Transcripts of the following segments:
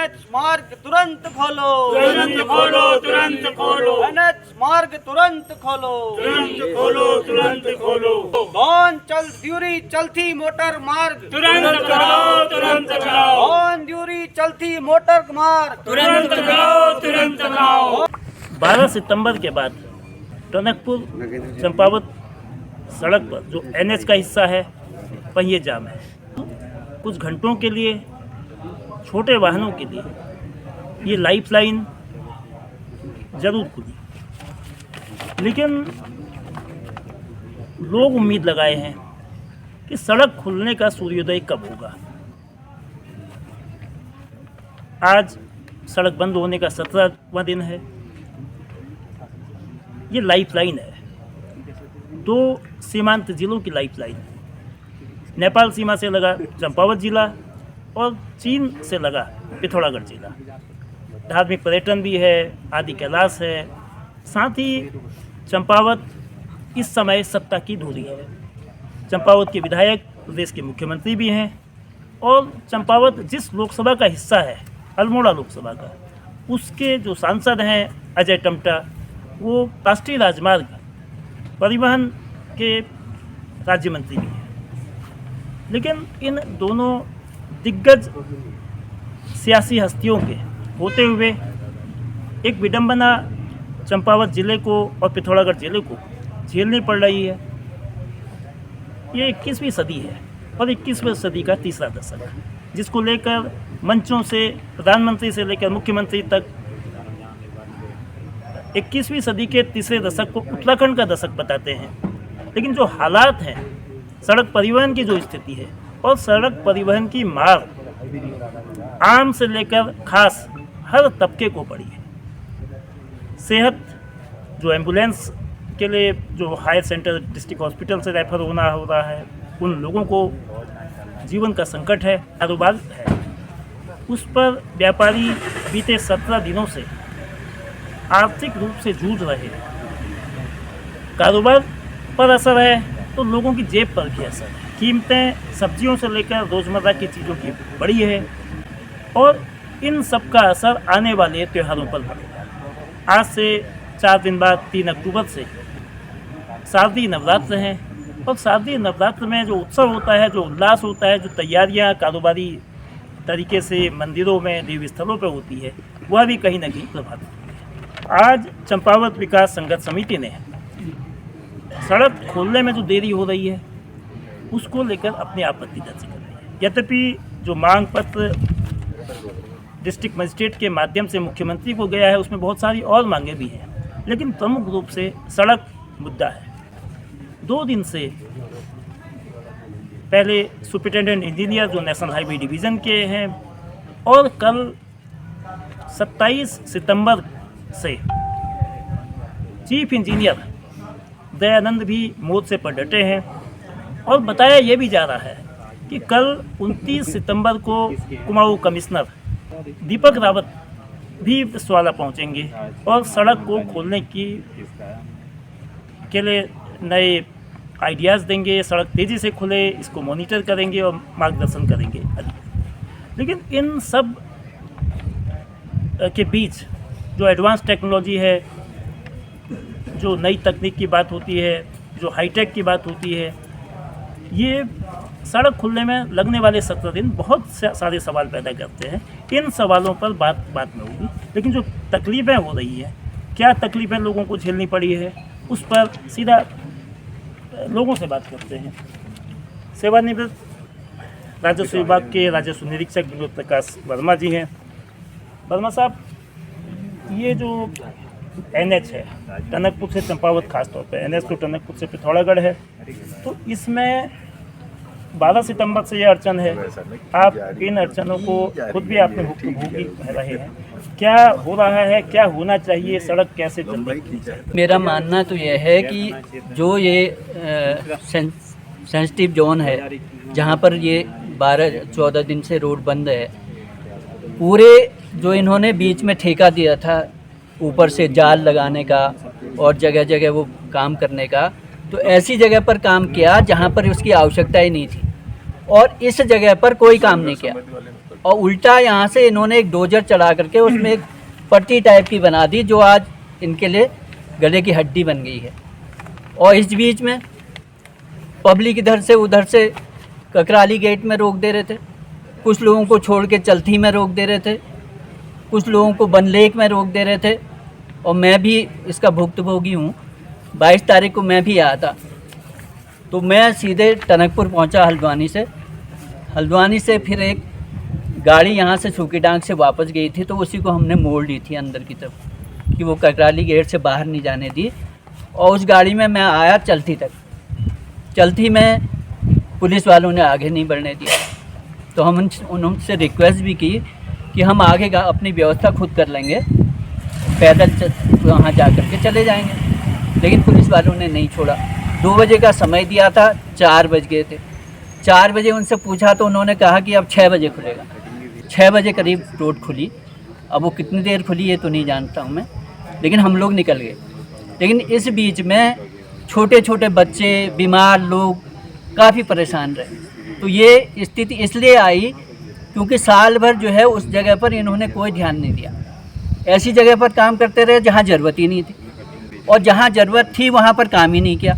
NH मार्ग तुरंत खोलो, तुरंत खोलो, तुरंत खोलो, एनएच मार्ग तुरंत खोलो, तुरंत खोलो, तुरंत खोलो। कौन चल ड्यूरी चलती मोटर मार्ग, तुरंत कराओ, तुरंत कराओ, कौन ड्यूरी चलती मोटर मार्ग, तुरंत कराओ, तुरंत कराओ। 12 सितंबर के बाद टनकपुर चंपावत सड़क पर जो एनएच का हिस्सा है पहिए जाम है। कुछ घंटों के लिए छोटे वाहनों के लिए ये लाइफलाइन जरूर खुली, लेकिन लोग उम्मीद लगाए हैं कि सड़क खुलने का सूर्योदय कब होगा। आज सड़क बंद होने का 17वां दिन है। ये लाइफलाइन है, 2 सीमांत जिलों की लाइफलाइन है। नेपाल सीमा से लगा चंपावत जिला और चीन से लगा पिथौरागढ़ जिला। धार्मिक पर्यटन भी है, आदि कैलाश है। साथ ही चंपावत इस समय सत्ता की धुरी है। चंपावत के विधायक प्रदेश के मुख्यमंत्री भी हैं और चंपावत जिस लोकसभा का हिस्सा है, अल्मोड़ा लोकसभा का, उसके जो सांसद हैं अजय टमटा, वो राष्ट्रीय राजमार्ग परिवहन के राज्य मंत्री भी हैं। लेकिन इन दोनों दिग्गज सियासी हस्तियों के होते हुए एक विडंबना चंपावत जिले को और पिथौरागढ़ जिले को झेलनी पड़ रही है। ये 21वीं सदी है और 21वीं सदी का तीसरा दशक, जिसको लेकर मंचों से प्रधानमंत्री से लेकर मुख्यमंत्री तक 21वीं सदी के तीसरे दशक को उत्तराखंड का दशक बताते हैं। लेकिन जो हालात हैं, सड़क परिवहन की जो स्थिति है और सड़क परिवहन की मार आम से लेकर खास हर तबके को पड़ी है। सेहत, जो एम्बुलेंस के लिए जो हायर सेंटर डिस्ट्रिक्ट हॉस्पिटल से रेफर होना हो रहा है, उन लोगों को जीवन का संकट है। कारोबार है, उस पर व्यापारी बीते 17 दिनों से आर्थिक रूप से जूझ रहे हैं। कारोबार पर असर है तो लोगों की जेब पर भी असर है। कीमतें सब्जियों से लेकर रोज़मर्रा की चीज़ों की बढ़ी है और इन सब का असर आने वाले त्योहारों पर पड़ेगा। आज से 4 दिन बाद 3 अक्टूबर से शारदीय नवरात्र हैं और शारदीय नवरात्र में जो उत्सव होता है, जो उल्लास होता है, जो तैयारियां कारोबारी तरीके से मंदिरों में, देवी स्थलों पर होती है, वह भी कहीं ना कहीं प्रभावित होती है। आज चंपावत विकास संघर्ष समिति ने सड़क खोलने में जो देरी हो रही है उसको लेकर अपनी आपत्ति दर्ज कर रही है। यद्यपि जो मांग पत्र डिस्ट्रिक्ट मजिस्ट्रेट के माध्यम से मुख्यमंत्री को गया है, उसमें बहुत सारी और मांगे भी हैं, लेकिन प्रमुख रूप से सड़क मुद्दा है। 2 दिन से पहले सुपरिटेंडेंट इंजीनियर जो नेशनल हाईवे डिवीज़न के हैं और कल 27 सितंबर से चीफ इंजीनियर दयानंद भी मोर्चे पर डटे हैं और बताया यह भी जा रहा है कि कल 29 सितंबर को कुमाऊं कमिश्नर दीपक रावत भी स्वाला पहुंचेंगे और सड़क को खोलने के लिए नए आइडियाज़ देंगे। सड़क तेज़ी से खुले, इसको मॉनिटर करेंगे और मार्गदर्शन करेंगे। लेकिन इन सब के बीच जो एडवांस टेक्नोलॉजी है, जो नई तकनीक की बात होती है, जो हाईटेक की बात होती है, ये सड़क खुलने में लगने वाले 17 दिन बहुत सारे सवाल पैदा करते हैं। इन सवालों पर बात में होगी, लेकिन जो तकलीफ़ें हो रही हैं, क्या तकलीफ़ें लोगों को झेलनी पड़ी है, उस पर सीधा लोगों से बात करते हैं। सेवानिवृत्त राजस्व विभाग के राजस्व निरीक्षक विनोद प्रकाश वर्मा जी हैं। वर्मा साहब, ये जो एनएच है टनकपुर से चंपावत, खास तौर पे एनएच तो टनकपुर से पिथौरागढ़ है, तो इसमें 12 सितंबर से ये अड़चन है। आप इन अड़चनों को खुद भी आपने भुगती रहे हैं, क्या हो रहा है, क्या होना चाहिए, सड़क कैसे चलनी चाहिए? मेरा मानना तो यह है कि जो ये सेंसिटिव जोन है, जहाँ पर ये 12-14 दिन से रोड बंद है, पूरे जो इन्होंने बीच में ठेका दिया था ऊपर से जाल लगाने का और जगह जगह वो काम करने का, तो ऐसी जगह पर काम किया जहाँ पर उसकी आवश्यकता ही नहीं थी और इस जगह पर कोई काम नहीं किया। और उल्टा यहाँ से इन्होंने एक डोजर चढ़ा करके उसमें एक पट्टी टाइप की बना दी, जो आज इनके लिए गले की हड्डी बन गई है। और इस बीच में पब्लिक इधर से उधर से ककराली गेट में रोक दे रहे थे, कुछ लोगों को छोड़ के चलथी में रोक दे रहे थे, कुछ लोगों को बनलेक में रोक दे रहे थे। और मैं भी इसका भुक्तभोगी हूँ। 22 तारीख को मैं भी आया था, तो मैं सीधे टनकपुर पहुँचा हल्द्वानी से फिर एक गाड़ी यहाँ से सूखी डांग से वापस गई थी, तो उसी को हमने मोड़ ली थी अंदर की तरफ कि वो ककराली गेट से बाहर नहीं जाने दी। और उस गाड़ी में मैं आया चलथी तक। चलथी में पुलिस वालों ने आगे नहीं बढ़ने दिया, तो हम उनसे रिक्वेस्ट भी की कि हम आगे का अपनी व्यवस्था खुद कर लेंगे, पैदल वहाँ जा कर के चले जाएंगे, लेकिन पुलिस वालों ने नहीं छोड़ा। 2 बजे का समय दिया था, 4 बज गए थे। 4 बजे उनसे पूछा तो उन्होंने कहा कि अब 6 बजे खुलेगा। 6 बजे करीब रोड खुली। अब वो कितनी देर खुली है तो नहीं जानता हूँ मैं, लेकिन हम लोग निकल गए। लेकिन इस बीच में छोटे छोटे बच्चे, बीमार लोग काफ़ी परेशान रहे। तो ये स्थिति इसलिए आई क्योंकि साल भर जो है उस जगह पर इन्होंने कोई ध्यान नहीं दिया। ऐसी जगह पर काम करते रहे जहाँ ज़रूरत ही नहीं थी, और जहाँ ज़रूरत थी वहाँ पर काम ही नहीं किया।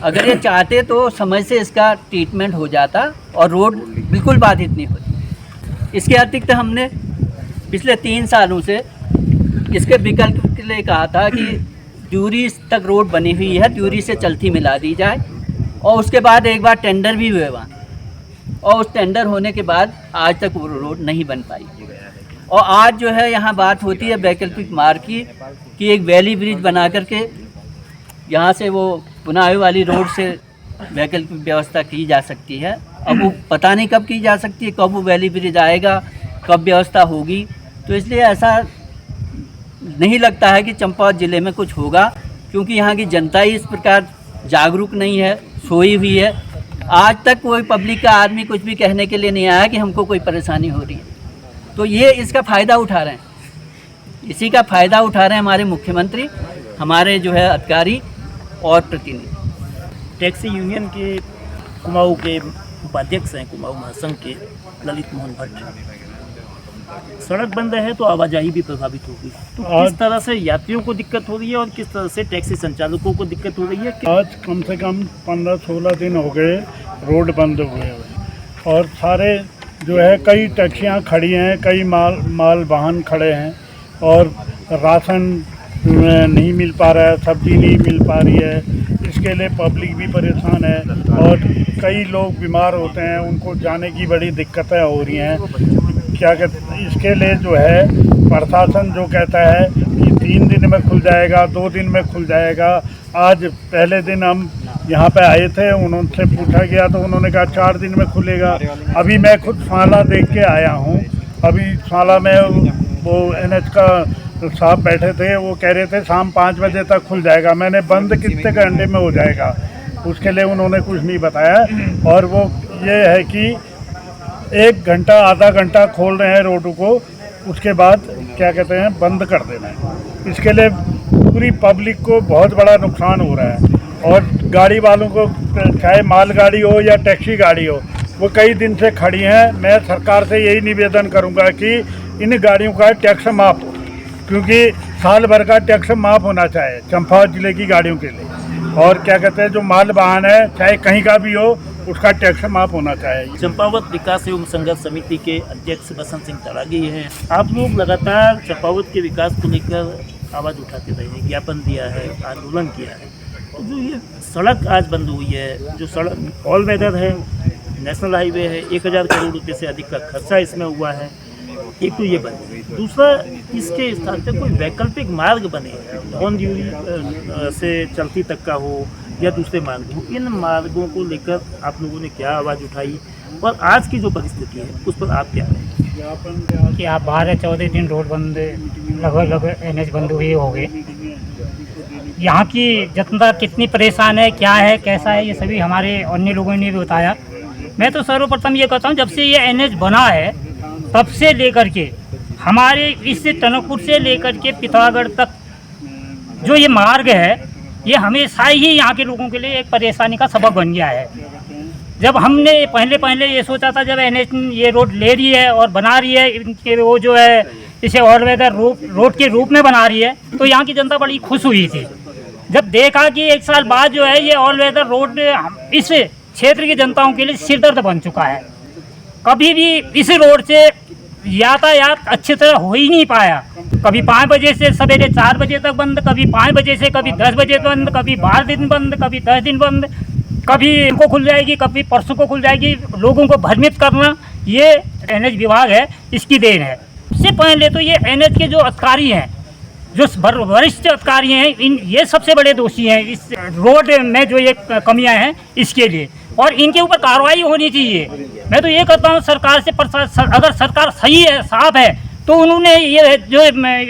अगर ये चाहते तो समय से इसका ट्रीटमेंट हो जाता और रोड बिल्कुल बाधित नहीं होती। इसके अतिरिक्त हमने पिछले 3 सालों से इसके विकल्प के लिए कहा था कि ड्यूरी तक रोड बनी हुई है, ड्यूरी से चलथी मिला दी जाए। और उसके बाद एक बार टेंडर भी हुए वहाँ, और उस टेंडर होने के बाद आज तक वो रोड नहीं बन पाई। और आज जो है यहाँ बात होती है वैकल्पिक मार्ग की कि एक वैली ब्रिज बना करके यहाँ से वो पुनावे वाली रोड से वैकल्पिक व्यवस्था की जा सकती है। अब वो पता नहीं कब की जा सकती है, कब वो वैली ब्रिज आएगा, कब व्यवस्था होगी। तो इसलिए ऐसा नहीं लगता है कि चंपावत ज़िले में कुछ होगा, क्योंकि यहाँ की जनता ही इस प्रकार जागरूक नहीं है, सोई हुई है। आज तक कोई पब्लिक का आदमी कुछ भी कहने के लिए नहीं आया कि हमको कोई परेशानी हो रही है। तो ये इसका फ़ायदा उठा रहे हैं, इसी का फ़ायदा उठा रहे हैं हमारे मुख्यमंत्री, हमारे जो है अधिकारी और प्रतिनिधि। टैक्सी यूनियन के कुमाऊं के उपाध्यक्ष हैं, कुमाऊं महासंघ के ललित मोहन भट्ट। सड़क बंद है तो आवाजाही भी प्रभावित होगी, तो किस तरह से यात्रियों को दिक्कत हो रही है और किस तरह से टैक्सी संचालकों को दिक्कत हो रही है? आज कम से कम 15-16 दिन हो गए रोड बंद हुए, और सारे जो है कई टैक्सियां खड़ी हैं, कई माल वाहन खड़े हैं, और राशन नहीं मिल पा रहा है, सब्जी नहीं मिल पा रही है। इसके लिए पब्लिक भी परेशान है, और कई लोग बीमार होते हैं, उनको जाने की बड़ी दिक्कतें हो रही हैं। क्या कहते, इसके लिए जो है प्रशासन जो कहता है कि 3 दिन में खुल जाएगा, 2 दिन में खुल जाएगा। आज पहले दिन हम यहाँ पे आए थे, उनसे पूछा गया तो उन्होंने कहा 4 दिन में खुलेगा। अभी मैं खुद साला देख के आया हूँ। अभी साला में वो NH का साहब बैठे थे, वो कह रहे थे शाम 5 बजे तक खुल जाएगा। मैंने बंद कितने घंटे में हो जाएगा, उसके लिए उन्होंने कुछ नहीं बताया। और वो ये है कि 1 घंटा आधा घंटा खोल रहे हैं रोड को, उसके बाद क्या कहते हैं बंद कर देना है। इसके लिए पूरी पब्लिक को बहुत बड़ा नुकसान हो रहा है, और गाड़ी वालों को, चाहे मालगाड़ी हो या टैक्सी गाड़ी हो, वो कई दिन से खड़ी हैं। मैं सरकार से यही निवेदन करूंगा कि इन गाड़ियों का टैक्स माफ़ हो, क्योंकि साल भर का टैक्स माफ़ होना चाहिए चंपावत जिले की गाड़ियों के लिए। और क्या कहते हैं जो माल वाहन है, चाहे कहीं का भी हो, उसका टैक्स माफ होना चाहिए। चंपावत विकास एवं संघर्ष समिति के अध्यक्ष बसंत सिंह तड़ागी हैं। आप लोग लगातार चंपावत के विकास को लेकर आवाज़ उठाते रहे हैं, ज्ञापन दिया है, आंदोलन किया है। तो जो ये सड़क आज बंद हुई है, जो सड़क ऑल वेदर है, नेशनल हाईवे है, 1000 करोड़ रुपये से अधिक का खर्चा इसमें हुआ है। एक तो ये बने, दूसरा इसके स्थान पर कोई वैकल्पिक मार्ग बने, ऑन ड्यूरी से चलती तक का हो या दूसरे मार्ग हो। इन मार्गों को लेकर आप लोगों ने क्या आवाज़ उठाई, और आज की जो परिस्थिति है उस पर आप क्या कहें? कि आप 12-14 दिन रोड बंद, लगभग NH बंद हुए हो गए। यहाँ की जनता कितनी परेशान है, क्या है, कैसा है, ये सभी हमारे अन्य लोगों ने भी बताया। मैं तो सर्वप्रथम ये कहता हूँ, जब से ये NH बना है तब से लेकर के हमारे इस टनकपुर से लेकर के पिथौरागढ़ तक जो ये मार्ग है, ये हमेशा ही यहाँ के लोगों के लिए एक परेशानी का सबब बन गया है। जब हमने पहले ये सोचा था, जब NH ये रोड ले रही है और बना रही है, इनके वो जो है इसे ऑल वेदर रोड के रूप में बना रही है, तो यहाँ की जनता बड़ी खुश हुई थी। जब देखा कि 1 साल बाद जो है ये ऑल वेदर रोड इस क्षेत्र की जनताओं के लिए सिरदर्द बन चुका है। कभी भी इस रोड से यातायात अच्छी तरह हो ही नहीं पाया। कभी 5 बजे से सवेरे 4 बजे तक बंद, कभी 5 बजे से कभी 10 बजे बंद, कभी 12 दिन बंद, कभी 10 दिन बंद, कभी इनको खुल जाएगी, कभी परसों को खुल जाएगी। लोगों को भ्रमित करना ये NH विभाग है, इसकी देन है। इससे पहले तो ये NH के जो अधिकारी हैं, जो वरिष्ठ अधिकारी हैं, ये सबसे बड़े दोषी हैं इस रोड में जो ये कमियां हैं इसके लिए, और इनके ऊपर कार्रवाई होनी चाहिए। मैं तो ये कहता हूँ सरकार से, अगर सरकार सही है, साफ है, तो उन्होंने ये जो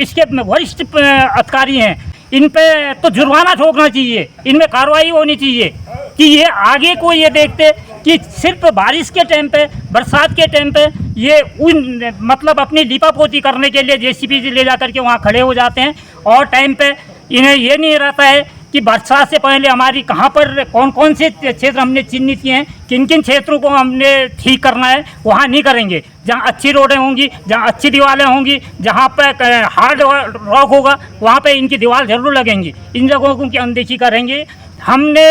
इसके वरिष्ठ अधिकारी हैं इन पे तो जुर्माना ठोकना चाहिए, इनमें कार्रवाई होनी चाहिए कि ये आगे को ये देखते कि सिर्फ बारिश के टाइम पे, बरसात के टाइम पे ये उन मतलब अपनी लिपापोती करने के लिए JCB ले जा करके वहाँ खड़े हो जाते हैं, और टाइम पे इन्हें ये नहीं रहता है कि बरसात से पहले हमारी कहाँ पर कौन कौन से क्षेत्र हमने चिन्हित किए हैं, किन किन क्षेत्रों को हमने ठीक करना है, वहाँ नहीं करेंगे। जहाँ अच्छी रोडें होंगी, जहाँ अच्छी दीवारें होंगी, जहाँ पर हार्ड रॉक होगा, वहाँ पे इनकी दीवार जरूर लगेंगी। इन जगहों की अनदेखी करेंगे। हमने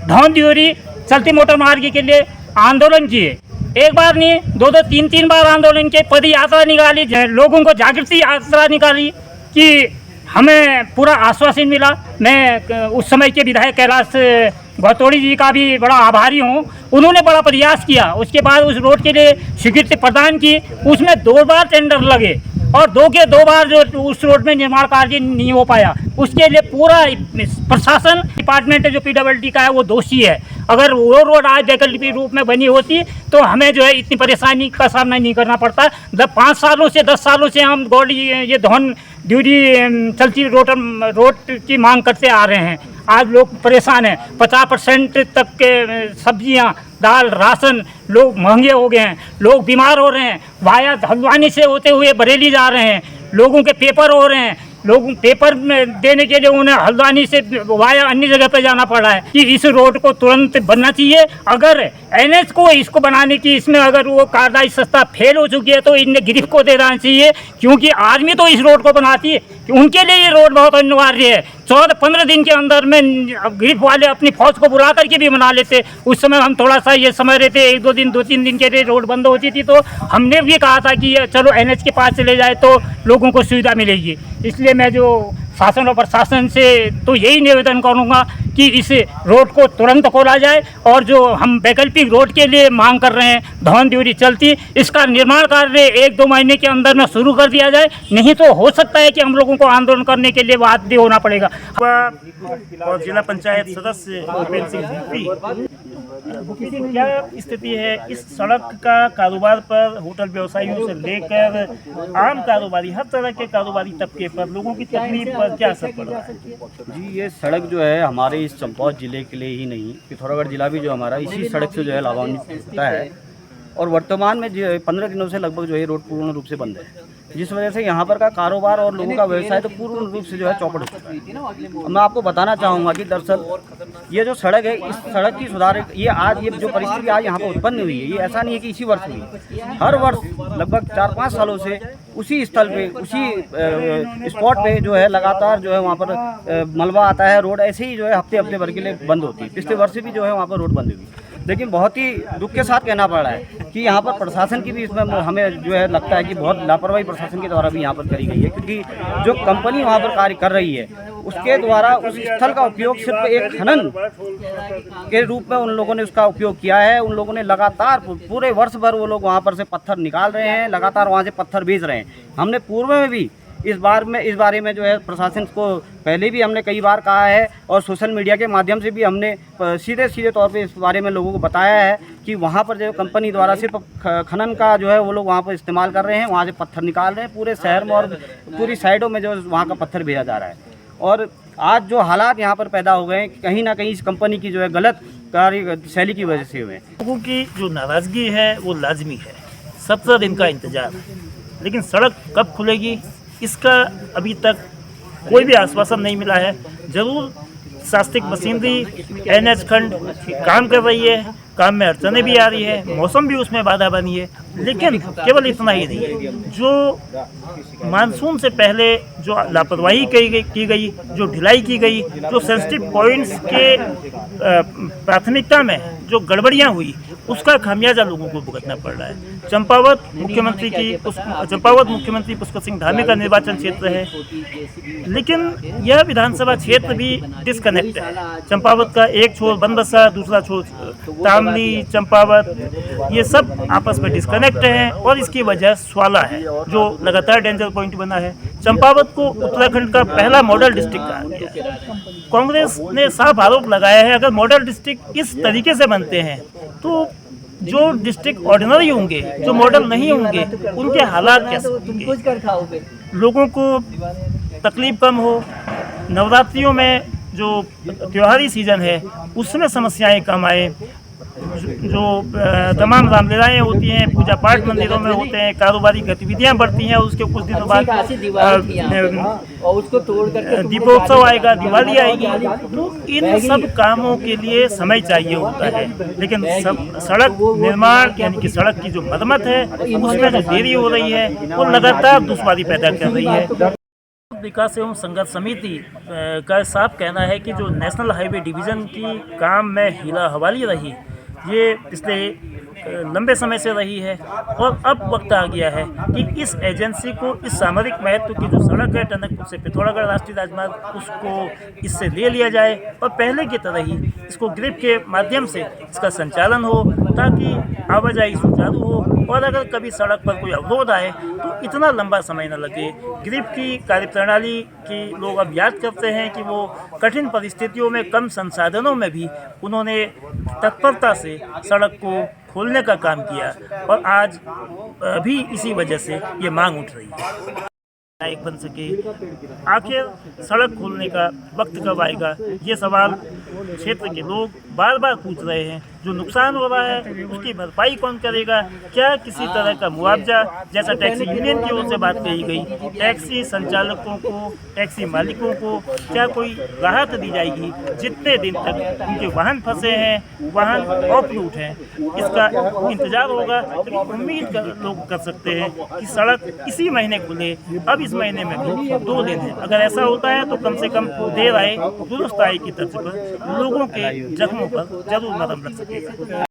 धौन द्योरी चलती मोटर मार्ग के लिए आंदोलन किए, एक बार नहीं, 2-2, 3-3 बार आंदोलन के, पद यात्रा निकाली, लोगों को जागृति यात्रा निकाली कि हमें पूरा आश्वासन मिला। मैं उस समय के विधायक कैलाश गौतोड़ी जी का भी बड़ा आभारी हूँ। उन्होंने बड़ा प्रयास किया, उसके बाद उस रोड के लिए स्वीकृति प्रदान की। उसमें 2 बार टेंडर लगे और 2 के 2 बार जो उस रोड में निर्माण कार्य नहीं हो पाया। उसके लिए पूरा प्रशासन डिपार्टमेंट जो PWD का है वो दोषी है। अगर वो रोड आज वैकल्पिक रूप में बनी होती तो हमें जो है इतनी परेशानी का सामना नहीं करना पड़ता। जब 5 सालों से 10 सालों से हम ये धौन ड्यूटी चलती रोड की मांग करते आ रहे हैं। आज लोग परेशान हैं। 50% तक के सब्जियां, दाल, राशन लोग महंगे हो गए हैं, लोग बीमार हो रहे हैं। वाया हल्द्वानी से होते हुए बरेली जा रहे हैं, लोगों के पेपर हो रहे हैं। लोग पेपर में देने के लिए उन्हें हल्द्वानी से वाया अन्य जगह पे जाना पड़ रहा है। कि इस रोड को तुरंत बनना चाहिए। अगर NH को इसको बनाने की इसमें अगर वो कार्यदायी संस्था फेल हो चुकी है तो इन्हें गिरफ्त को दे देना चाहिए, क्योंकि आर्मी तो इस रोड को बनाती है, उनके लिए ये रोड बहुत अनिवार्य है। 14-15 दिन के अंदर में गिरफ्त वाले अपनी फौज को बुला करके भी बना लेते। उस समय हम थोड़ा सा ये समझ रहे थे 1-2 दिन, 2-3 दिन के लिए रोड बंद होती थी, तो हमने भी कहा था कि चलो NH के पास चले जाए तो लोगों को सुविधा मिलेगी। इसलिए मैं जो शासन और प्रशासन से तो यही निवेदन करूंगा कि इस रोड को तुरंत खोला जाए, और जो हम वैकल्पिक रोड के लिए मांग कर रहे हैं धौन द्योरी चलती, इसका निर्माण कार्य 1-2 महीने के अंदर में शुरू कर दिया जाए। नहीं तो हो सकता है कि हम लोगों को आंदोलन करने के लिए बाध्य होना पड़ेगा। और जिला पंचायत सदस्य भूपेन सिंह भूपी, क्या स्थिति है इस सड़क का कारोबार पर? होटल व्यवसायियों से लेकर आम कारोबारी, हर तरह के कारोबारी तबके पर लोगों की तकलीफ पर क्या असर पड़ रहा है? जी, ये सड़क जो है हमारे इस चंपावत जिले के लिए ही नहीं, पिथौरागढ़ जिला भी जो हमारा इसी सड़क से जो है लाभान्वित होता है। और वर्तमान में जो 15 दिनों से लगभग जो है रोड पूर्ण रूप से बंद है, जिस वजह से यहाँ पर का कारोबार और लोगों का व्यवसाय तो पूर्ण रूप से जो है चौपट हो चुका है। मैं आपको बताना चाहूँगा कि दरअसल ये जो सड़क है, इस सड़क की सुधार, ये आज ये जो परिस्थिति आज यहाँ पर उत्पन्न हुई है, ये ऐसा नहीं है कि इसी वर्ष हुई। हर वर्ष लगभग 4-5 सालों से उसी स्थल पे, उसी स्पॉट पे जो है लगातार जो है वहाँ पर मलबा आता है। रोड ऐसे ही जो है हफ्ते भर के लिए बंद होती है। पिछले वर्ष भी जो है वहाँ पर रोड बंद हुई, लेकिन बहुत ही दुख के साथ कहना पड़ रहा है कि यहाँ पर प्रशासन की भी इसमें हमें जो है लगता है कि बहुत लापरवाही प्रशासन के द्वारा भी यहाँ पर करी गई है। क्योंकि जो कंपनी वहाँ पर कार्य कर रही है उसके द्वारा उस स्थल का उपयोग सिर्फ एक खनन के रूप में उन लोगों ने उसका उपयोग किया है। उन लोगों ने लगातार पूरे वर्ष भर वो लोग वहाँ पर से पत्थर निकाल रहे हैं, लगातार वहाँ से पत्थर बेच रहे हैं। हमने पूर्व में भी इस बारे में जो है प्रशासन को पहले भी हमने कई बार कहा है, और सोशल मीडिया के माध्यम से भी हमने सीधे तौर पे इस बारे में लोगों को बताया है कि वहाँ पर जो कंपनी द्वारा सिर्फ खनन का जो है वो लोग वहाँ पर इस्तेमाल कर रहे हैं, वहाँ से पत्थर निकाल रहे हैं। पूरे शहर में और पूरी साइडों में जो वहाँ का पत्थर भेजा जा रहा है। और आज जो हालात यहाँ पर पैदा हो गए हैं, कहीं ना कहीं इस कंपनी की जो है गलत कार्यशैली की वजह से हुए हैं। लोगों की जो नाराज़गी है वो लाजमी है। 17 दिन का इंतजार है, लेकिन सड़क कब खुलेगी इसका अभी तक कोई भी आश्वासन नहीं मिला है। ज़रूर शास्त्रिक मशीनरी NH खंड काम कर रही है, काम में अड़चने भी आ रही है, मौसम भी उसमें बाधा बनी है। लेकिन केवल इतना ही नहीं, जो मानसून से पहले जो लापरवाही की गई, जो ढिलाई की गई, जो सेंसिटिव पॉइंट्स के प्राथमिकता में जो गड़बड़ियां हुई, उसका खामियाजा लोगों को भुगतना पड़ रहा है। चंपावत मुख्यमंत्री पुष्कर सिंह धामी का निर्वाचन क्षेत्र है, लेकिन यह विधानसभा क्षेत्र भी डिस्कनेक्ट है। चंपावत का एक छोर बनबसा, दूसरा छोर तामली, चंपावत, ये सब आपस में डिस्कनेक्ट हैं और इसकी वजह स्वाला है, जो लगातार डेंजर पॉइंट बना है। चंपावत को उत्तराखंड का पहला मॉडल डिस्ट्रिक्ट कहा गया है। कांग्रेस ने साफ आरोप लगाया है, अगर मॉडल डिस्ट्रिक्ट इस तरीके से बनते हैं तो जो डिस्ट्रिक्ट ऑर्डिनरी होंगे, जो मॉडल नहीं होंगे, उनके हालात कैसे होंगे? लोगों को तकलीफ कम हो, नवरात्रियों में जो त्योहारी सीजन है उसमें समस्याएं कम आए, जो तमाम रामलीलाएँ होती हैं, पूजा पाठ मंदिरों में होते हैं, कारोबारी गतिविधियां बढ़ती हैं, उसके कुछ दिनों बाद दीपोत्सव आएगा, दिवाली आएगी, तो इन सब कामों के लिए समय चाहिए होता है। लेकिन सड़क निर्माण यानी कि सड़क की जो मरम्मत है उसमें जो देरी हो रही है वो लगातार दुश्वारी पैदा कर रही है। विकास एवं संघर्ष समिति का साफ कहना है कि जो नेशनल हाईवे डिवीज़न की काम में हीला हवाली रही, ये पिछले लंबे समय से रही है और अब वक्त आ गया है कि इस एजेंसी को इस सामरिक महत्व की जो सड़क है टनकपुर से पिथौरागढ़ राष्ट्रीय राजमार्ग, उसको इससे ले लिया जाए और पहले की तरह ही इसको ग्रिप के माध्यम से इसका संचालन हो, ताकि आवाजाही सुचारू हो और अगर कभी सड़क पर कोई अवरोध आए तो इतना लंबा समय न लगे। ग्रिप की कार्यप्रणाली की लोग अब याद करते हैं कि वो कठिन परिस्थितियों में कम संसाधनों में भी उन्होंने तत्परता से सड़क को खोलने का काम किया और आज भी इसी वजह से ये मांग उठ रही है नायक बन सके। आखिर सड़क खोलने का वक्त कब आएगा, ये सवाल क्षेत्र के लोग बार बार पूछ रहे हैं। जो नुकसान हो रहा है उसकी भरपाई कौन करेगा? क्या किसी तरह का मुआवजा, जैसा टैक्सी यूनियन की ओर से बात कही गई, टैक्सी संचालकों को, टैक्सी मालिकों को क्या कोई राहत दी जाएगी जितने दिन तक उनके वाहन फंसे हैं, वाहन ऑफ रूट हैं? इसका इंतजार होगा। लेकिन उम्मीद लोग कर सकते हैं कि सड़क इसी महीने खुले। अब इस महीने में भी 2 दिन है, अगर ऐसा होता है तो कम से कम देर आए दुरुस्त आए की तर्ज पर लोगों के जख्मों पर जरूर नरम रख सकेगा।